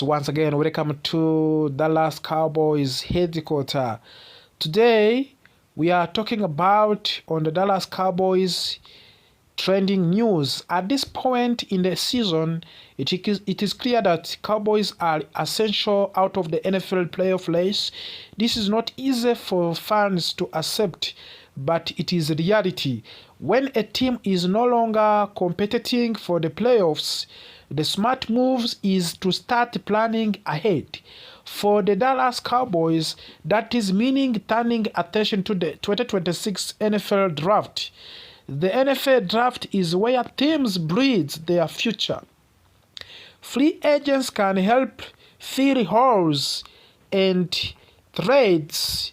Once again, welcome to Dallas Cowboys headquarters. Today, we are talking about on the Dallas Cowboys trending news. At this point in the season, it is clear that Cowboys are essential out of the NFL playoff race. This is not easy for fans to accept, but it is reality. When a team is no longer competing for the playoffs, the smart move is to start planning ahead. For the Dallas Cowboys, that is meaning turning attention to the 2026 NFL Draft. The NFL Draft is where teams breed their future. Free agents can help fill holes, and trades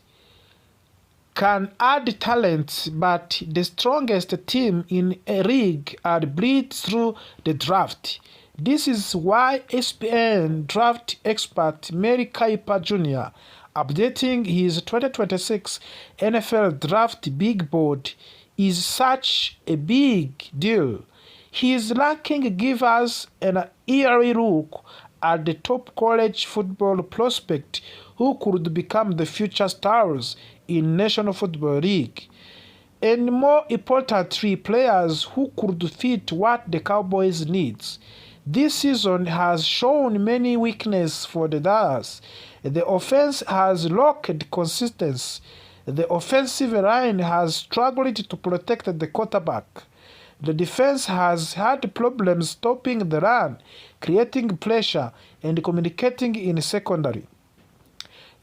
can add talent, but the strongest team in a league are bred through the draft. This is why ESPN draft expert Mary Kiper Jr. updating his 2026 NFL draft big board is such a big deal. His ranking gives us an eerie look at the top college football prospect who could become the future stars in National Football League. And more importantly, players who could fit what the Cowboys needs. This season has shown many weaknesses for the Dallas. The offense has lacked consistency. The offensive line has struggled to protect the quarterback. The defense has had problems stopping the run, creating pressure, and communicating in secondary.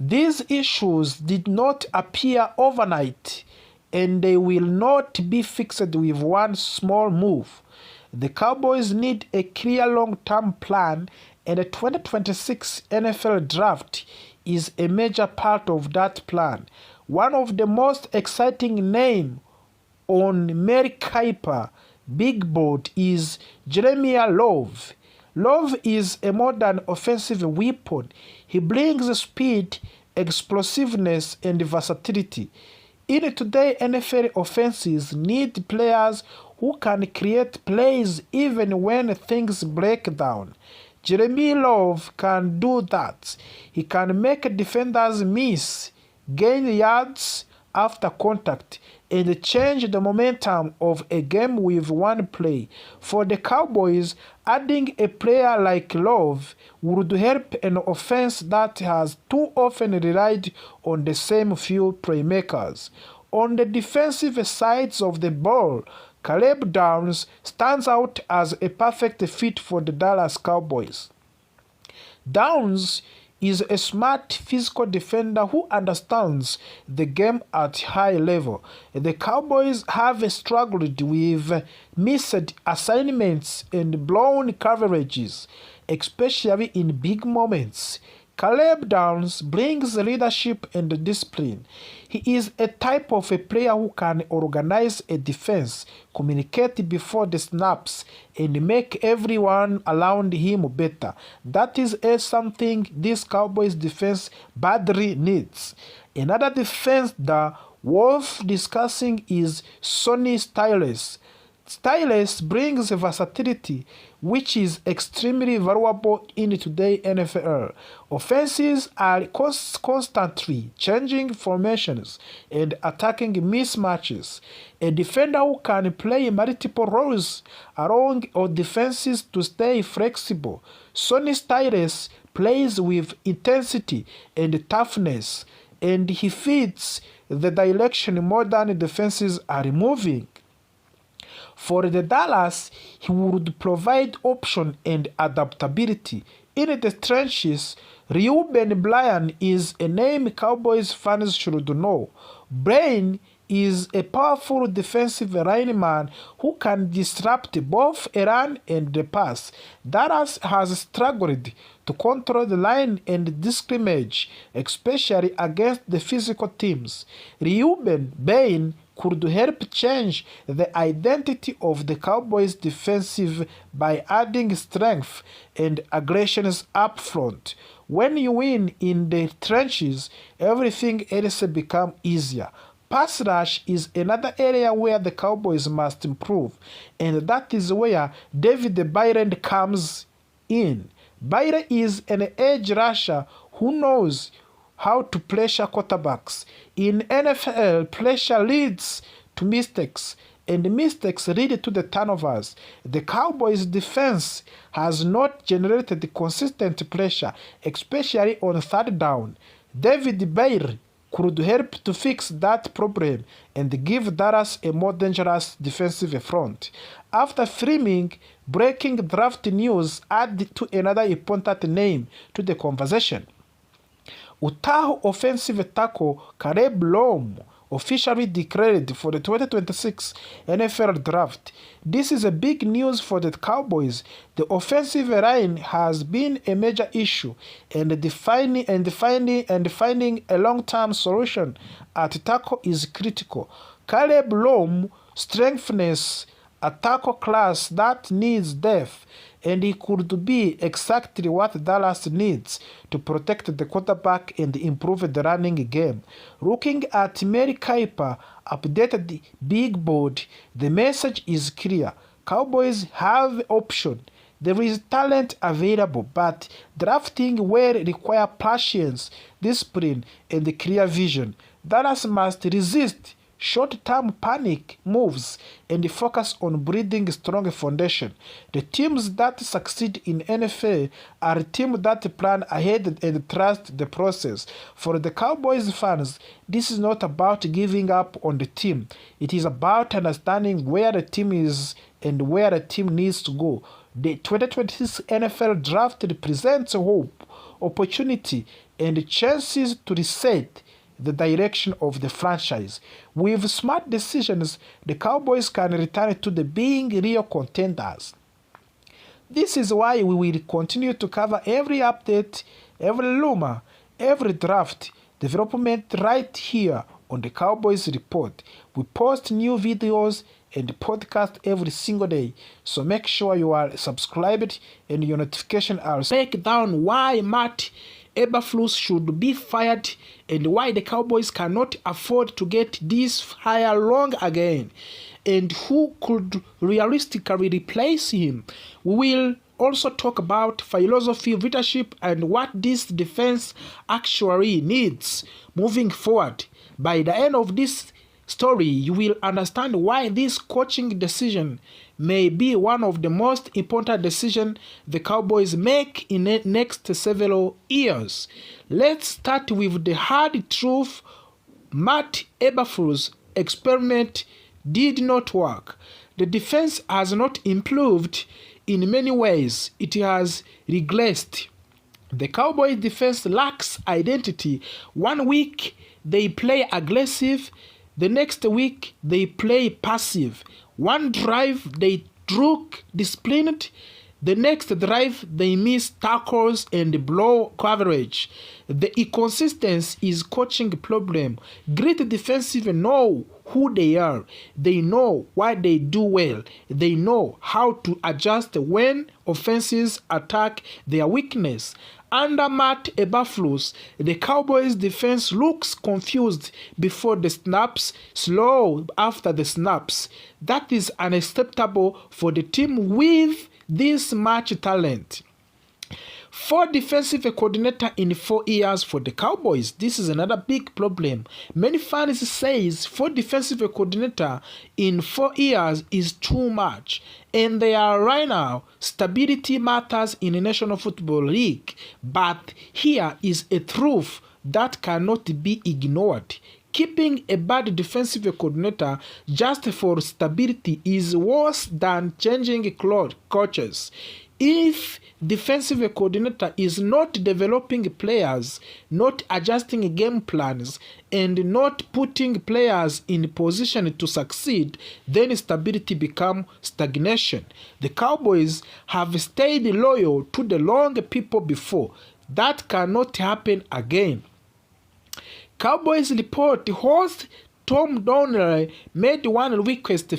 These issues did not appear overnight, and they will not be fixed with one small move. The Cowboys need a clear long-term plan, and the 2026 NFL Draft is a major part of that plan. One of the most exciting names on Mary Kiper big board is Jeremiah Love. Love is a modern offensive weapon. He brings speed, explosiveness, and versatility. In today's NFL offenses need players who can create plays even when things break down. Jeremy Love can do that. He can make defenders miss, gain yards after contact, and change the momentum of a game with one play. For the Cowboys, adding a player like Love would help an offense that has too often relied on the same few playmakers. On the defensive sides of the ball, Caleb Downs stands out as a perfect fit for the Dallas Cowboys. Downs is a smart physical defender who understands the game at high level. The Cowboys have struggled with missed assignments and blown coverages, especially in big moments. Caleb Downs brings leadership and discipline. He is a type of a player who can organize a defense, communicate before the snaps, and make everyone around him better. That is something this Cowboys defense badly needs. Another defense that worth discussing is Sonny Styles. Styles brings versatility, which is extremely valuable in today's NFL. Offenses are constantly changing formations and attacking mismatches. A defender who can play multiple roles along or defenses to stay flexible. Sonny Styles plays with intensity and toughness, and he fits the direction modern defenses are moving. For the Dallas, he would provide option and adaptability. In the trenches, Reuben Bryan is a name Cowboys fans should know. Bryan is a powerful defensive lineman who can disrupt both a run and the pass. Dallas has struggled to control the line and the scrimmage, especially against the physical teams. Reuben Bryan could help change the identity of the Cowboys defensive by adding strength and aggressions up front. When you win in the trenches, everything else becomes easier. Pass rush is another area where the Cowboys must improve, and that is where David Byron comes in. Bailey is an edge rusher who knows how to pressure quarterbacks. In NFL, pressure leads to mistakes, and mistakes lead to the turnovers. The Cowboys' defense has not generated consistent pressure, especially on third down. David Bailey could help to fix that problem and give Dallas a more dangerous defensive front. After framing breaking draft news, add to another important name to the conversation. Utah offensive tackle Caleb Lom officially declared for the 2026 NFL Draft. This is a big news for the Cowboys. The offensive line has been a major issue, and finding a long-term solution at tackle is critical. Caleb Lom strengthens a tackle class that needs depth, and he could be exactly what Dallas needs to protect the quarterback and improve the running game. Looking at Mary Kiper updated big board, the message is clear. Cowboys have option. There is talent available, but drafting will require patience, discipline, and clear vision. Dallas must resist short-term panic moves and focus on building a strong foundation. The teams that succeed in NFL are teams that plan ahead and trust the process. For the Cowboys fans, this is not about giving up on the team. It is about understanding where the team is and where the team needs to go. The 2026 NFL Draft represents hope, opportunity, and chances to reset the direction of the franchise. With smart decisions, the Cowboys can return to being real contenders. This is why we will continue to cover every update, every rumor, every draft development right here on the Cowboys Report. We post new videos and podcast every single day, so make sure you are subscribed and your notifications are. Break down why Matt Eberflus should be fired and why the Cowboys cannot afford to get this hire wrong again, and who could realistically replace him. We will also talk about philosophy, leadership, and what this defense actually needs moving forward. By the end of this story, you will understand why this coaching decision may be one of the most important decisions the Cowboys make in the next several years. Let's start with the hard truth. Matt Eberflus' experiment did not work. The defense has not improved in many ways. It has regressed. The Cowboys defense lacks identity. One week they play aggressive, the next week they play passive. One drive they look disciplined, the next drive they miss tackles and blow coverage. The inconsistency is coaching problem. Great defensive know who they are. They know what they do well. They know how to adjust when offenses attack their weakness. Under Matt Eberflus, the Cowboys defense looks confused before the snaps, slow after the snaps. That is unacceptable for the team with this much talent. 4 defensive coordinator in 4 years for the Cowboys. This is another big problem. Many fans say 4 defensive coordinator in 4 years is too much. And they are right now, stability matters in the National Football League. But here is a truth that cannot be ignored. Keeping a bad defensive coordinator just for stability is worse than changing coaches. If defensive coordinator is not developing players, not adjusting game plans, and not putting players in position to succeed, then stability becomes stagnation. The Cowboys have stayed loyal to the wrong people before. That cannot happen again. Cowboys report host Tom Donnelly made one request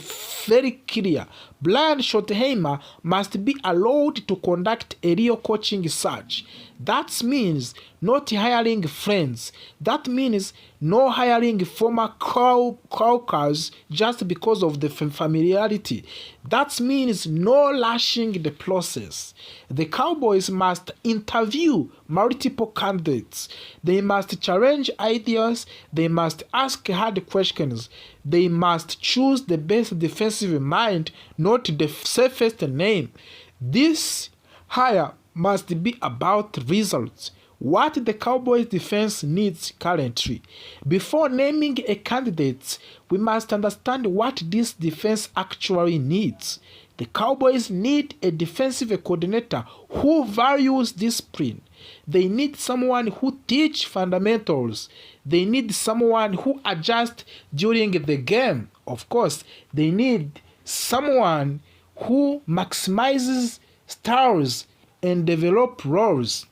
very clear. Brian Schottenheimer must be allowed to conduct a real coaching search. That means not hiring friends. That means no hiring former Cowboys just because of the familiarity. That means no rushing the process. The Cowboys must interview multiple candidates. They must challenge ideas. They must ask hard questions. They must choose the best defensive mind, not the safest name. This hire must be about results. What the Cowboys defense needs currently. Before naming a candidate, we must understand what this defense actually needs. The Cowboys need a defensive coordinator who values discipline. They need someone who teaches fundamentals. They need someone who adjusts during the game. Of course, they need someone who maximizes styles and develop roles.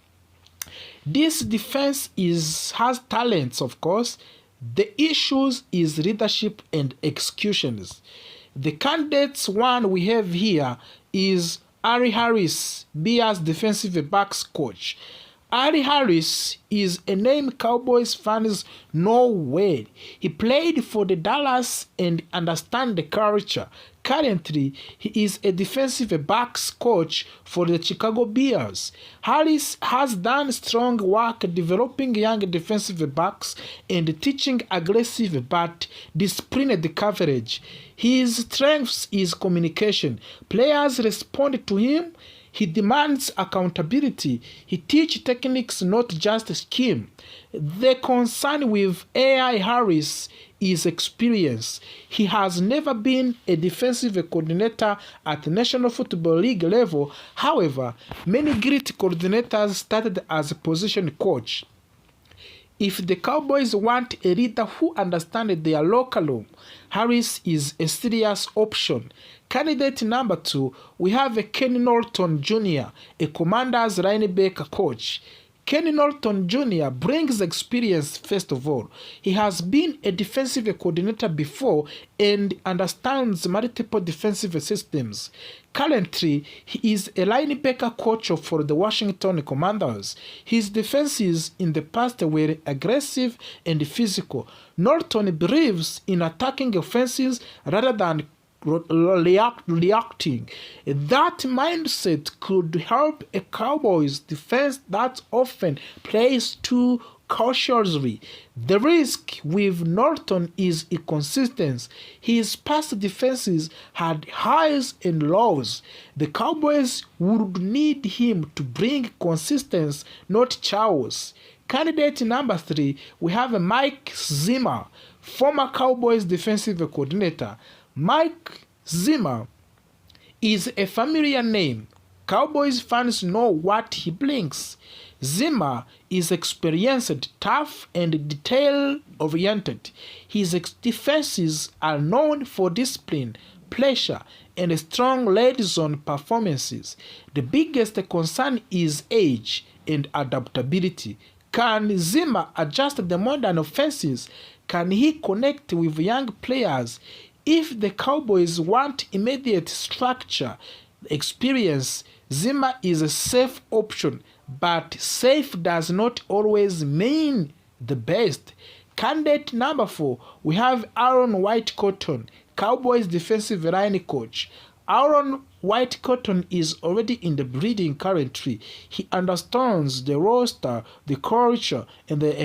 This defense has talents, of course. The issues is leadership and executions. The candidates one we have here is Ari Harris, Bears defensive backs coach. Ari Harris is a name Cowboys fans know well. He played for the Dallas and understands the culture. Currently, he is a defensive backs coach for the Chicago Bears. Harris has done strong work developing young defensive backs and teaching aggressive but disciplined coverage. His strength is communication. Players respond to him. He demands accountability. He teaches techniques, not just scheme. The concern with AI Harris is experience. He has never been a defensive coordinator at the National Football League level. However, many great coordinators started as a position coach. If the Cowboys want a leader who understands their locker room, Harris is a serious option. Candidate number 2, we have Kenny Norton Jr., a Commanders linebacker coach. Kenny Norton Jr. brings experience first of all. He has been a defensive coordinator before and understands multiple defensive systems. Currently, he is a linebacker coach for the Washington Commanders. His defenses in the past were aggressive and physical. Norton believes in attacking offenses rather than reacting. That mindset could help a Cowboys defense that often plays too cautiously. The risk with Norton is inconsistency. His past defenses had highs and lows. The Cowboys would need him to bring consistency, not chaos. Candidate number 3, we have Mike Zimmer, former Cowboys defensive coordinator. Mike Zimmer is a familiar name. Cowboys fans know what he brings. Zimmer is experienced, tough, and detail-oriented. His defenses are known for discipline, pressure, and strong red zone performances. The biggest concern is age and adaptability. Can Zimmer adjust the modern offenses? Can he connect with young players? If the Cowboys want immediate structure, experience, Zimmer is a safe option, but safe does not always mean the best. Candidate number 4, we have Aaron White-Cotton, Cowboys defensive line coach. Aaron White-Cotton is already in the breeding currently. He understands the roster, the culture, and the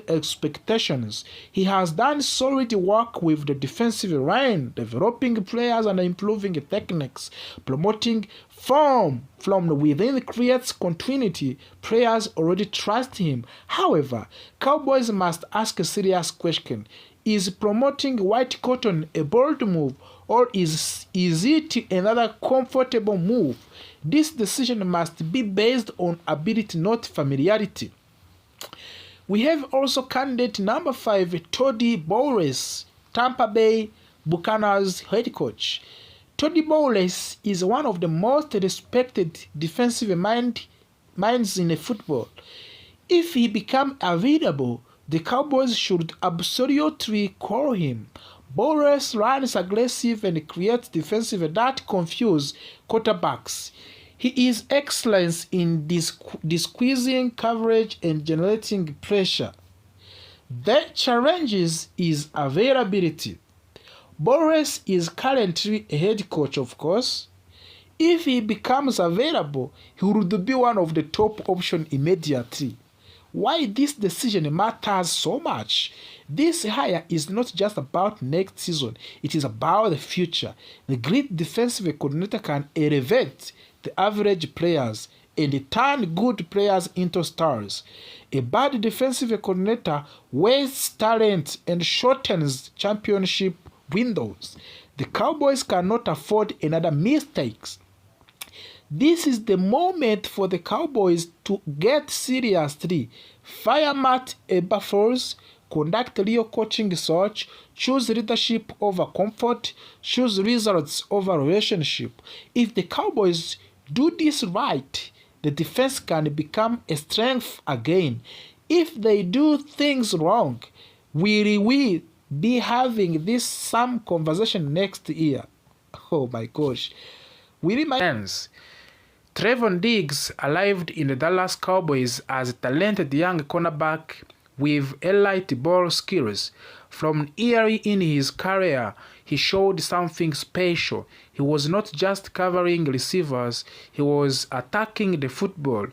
expectations. He has done solid work with the defensive line, developing players and improving techniques. Promoting from within creates continuity. Players already trust him. However, Cowboys must ask a serious question. Is promoting White-Cotton a bold move, or is it another comfortable move? This decision must be based on ability, not familiarity. We have also candidate number 5, Todd Bowles, Tampa Bay Buccaneers head coach. Todd Bowles is one of the most respected defensive minds in football. If he becomes available, the Cowboys should absolutely call him. Boris runs aggressive and creates defensive that confuse quarterbacks. He is excellent in squeezing coverage and generating pressure. The challenge is availability. Boris is currently a head coach, of course. If he becomes available, he would be one of the top options immediately. Why this decision matters so much? This hire is not just about next season, it is about the future. The great defensive coordinator can elevate the average players and turn good players into stars. A bad defensive coordinator wastes talent and shortens championship windows. The Cowboys cannot afford another mistake. This is the moment for the Cowboys to get seriously. Fire Matt Eberflus, conduct real coaching search, choose leadership over comfort, choose results over relationship. If the Cowboys do this right, the defense can become a strength again. If they do things wrong, will we be having this same conversation next year? Oh my gosh. Will my friends, Trevon Diggs arrived in the Dallas Cowboys as a talented young cornerback with elite ball skills. From early in his career, he showed something special. He was not just covering receivers, he was attacking the football.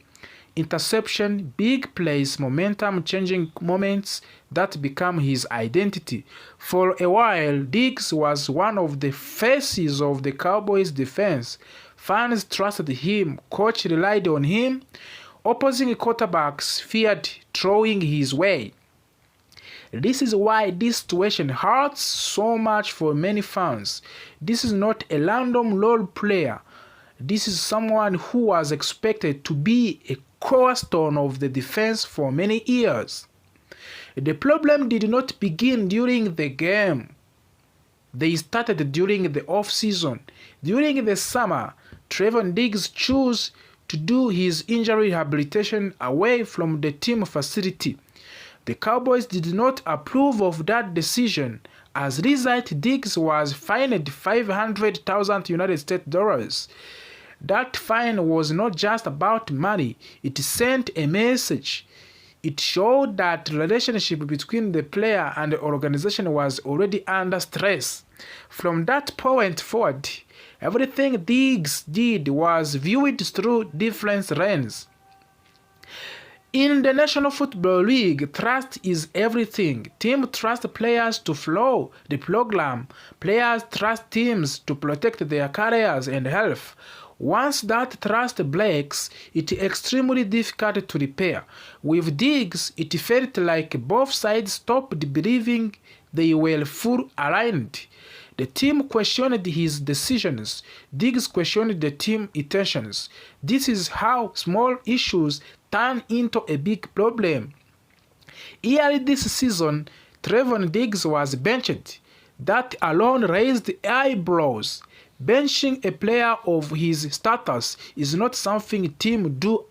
Interception, big plays, momentum-changing moments that become his identity. For a while, Diggs was one of the faces of the Cowboys' defense. Fans trusted him, coach relied on him, opposing quarterbacks feared throwing his way. This is why this situation hurts so much for many fans. This is not a random role player. This is someone who was expected to be a cornerstone of the defense for many years. The problem did not begin during the game. They started during the off-season. During the summer, Trevon Diggs chose to do his injury rehabilitation away from the team facility. The Cowboys did not approve of that decision. As a result, Diggs was fined $500,000 United States dollars. That fine was not just about money, it sent a message. It showed that the relationship between the player and the organization was already under stress. From that point forward, everything Diggs did was viewed through different lenses. In the National Football League, trust is everything. Teams trust players to follow the program. Players trust teams to protect their careers and health. Once that trust breaks, it's extremely difficult to repair. With Diggs, it felt like both sides stopped believing they were fully aligned. The team questioned his decisions. Diggs questioned the team's intentions. This is how small issues turn into a big problem. Early this season, Trevon Diggs was benched. That alone raised eyebrows. Benching a player of his status is not something teams do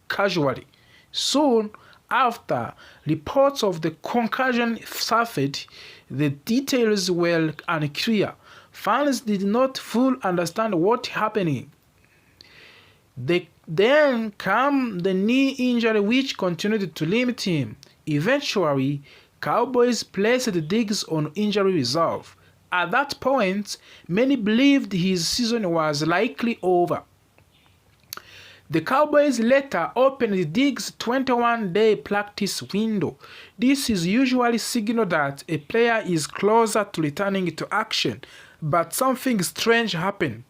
casually. Soon after, reports of the concussion surfaced. The details were unclear. Fans did not fully understand what happened. Then came the knee injury which continued to limit him. Eventually, Cowboys placed Diggs on injury reserve. At that point, many believed his season was likely over. The Cowboys later opened Diggs' 21-day practice window. This is usually a signal that a player is closer to returning to action, but something strange happened.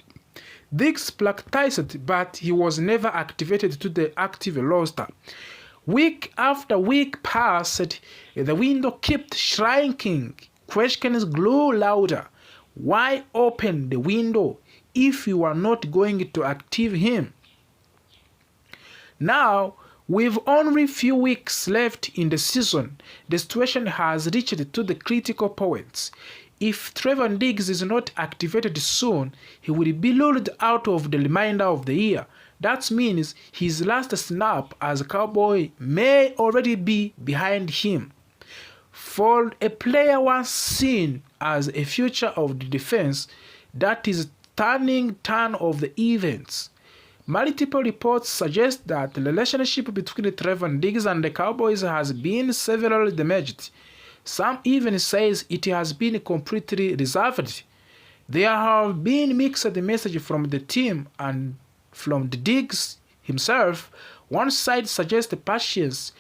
Diggs practiced, but he was never activated to the active roster. Week after week passed, the window kept shrinking. Questions grew louder. Why open the window if you are not going to activate him? Now, with only few weeks left in the season, the situation has reached to the critical point. If Trevon Diggs is not activated soon, he will be ruled out of the remainder of the year. That means his last snap as a Cowboy may already be behind him. For a player once seen as a future of the defense, that is turn of the events. Multiple reports suggest that the relationship between Trevon Diggs and the Cowboys has been severely damaged. Some even says it has been completely resolved. There have been mixed messages from the team and from the Diggs himself. One side suggests patience,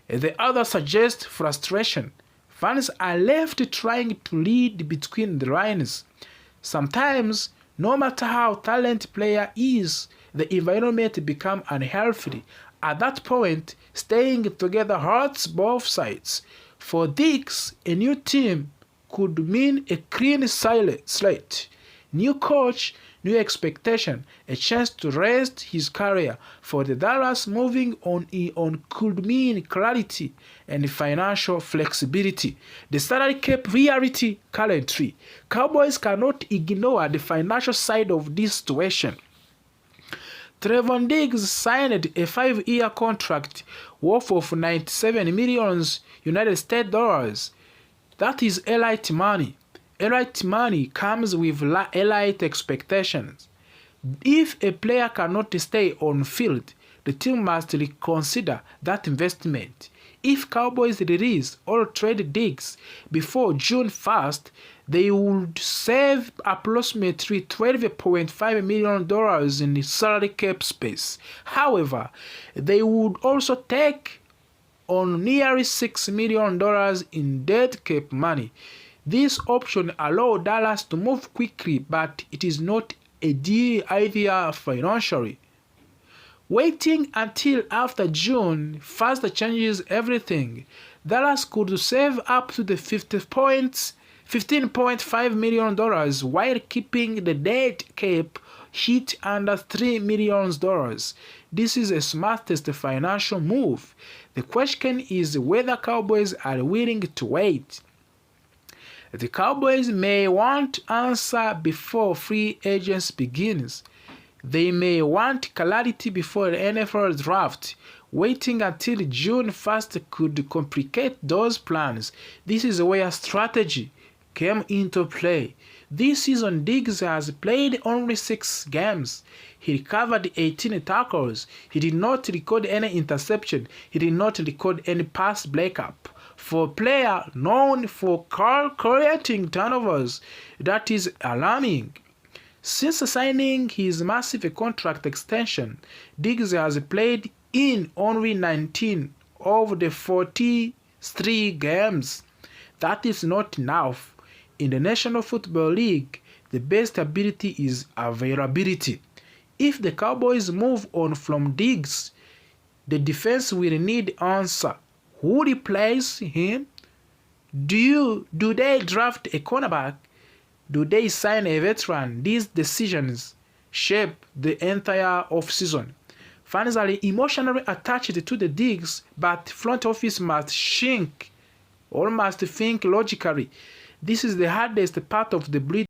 the other suggests frustration. Fans are left trying to read between the lines. Sometimes, no matter how talented player is, the environment becomes unhealthy. At that point, staying together hurts both sides. For Diggs, a new team could mean a clean slate. New coach, new expectation, a chance to rest his career. For the Dallas, moving on could mean clarity and financial flexibility. The salary cap reality currently. Cowboys cannot ignore the financial side of this situation. Trevon Diggs signed a 5-year contract worth of $97 million United States dollars. That is elite money. Elite money comes with elite expectations. If a player cannot stay on field, the team must reconsider that investment. If Cowboys release or trade Diggs before June 1st, they would save approximately $12.5 million in salary cap space. However, they would also take on nearly $6 million in dead cap money. This option allows Dallas to move quickly, but it is not a deal idea financially. Waiting until after June fast changes everything. Dallas could save up to the $15.5 million while keeping the dead cap hit under $3 million. This is the smartest financial move. The question is whether Cowboys are willing to wait. The Cowboys may want answer before free agency begins. They may want clarity before the NFL draft. Waiting until June 1st could complicate those plans. This is where strategy came into play. This season, Diggs has played only 6 games. He recovered 18 tackles. He did not record any interception. He did not record any pass breakup. For a player known for creating turnovers, that is alarming. Since signing his massive contract extension, Diggs has played in only 19 of the 43 games. That is not enough. In the National Football League, the best ability is availability. If the Cowboys move on from Diggs, the defense will need answer. Who replaces him? Do they draft a cornerback? Do they sign a veteran? These decisions shape the entire offseason. Fans are emotionally attached to the Diggs, but front office must think logically. This is the hardest part of the breed.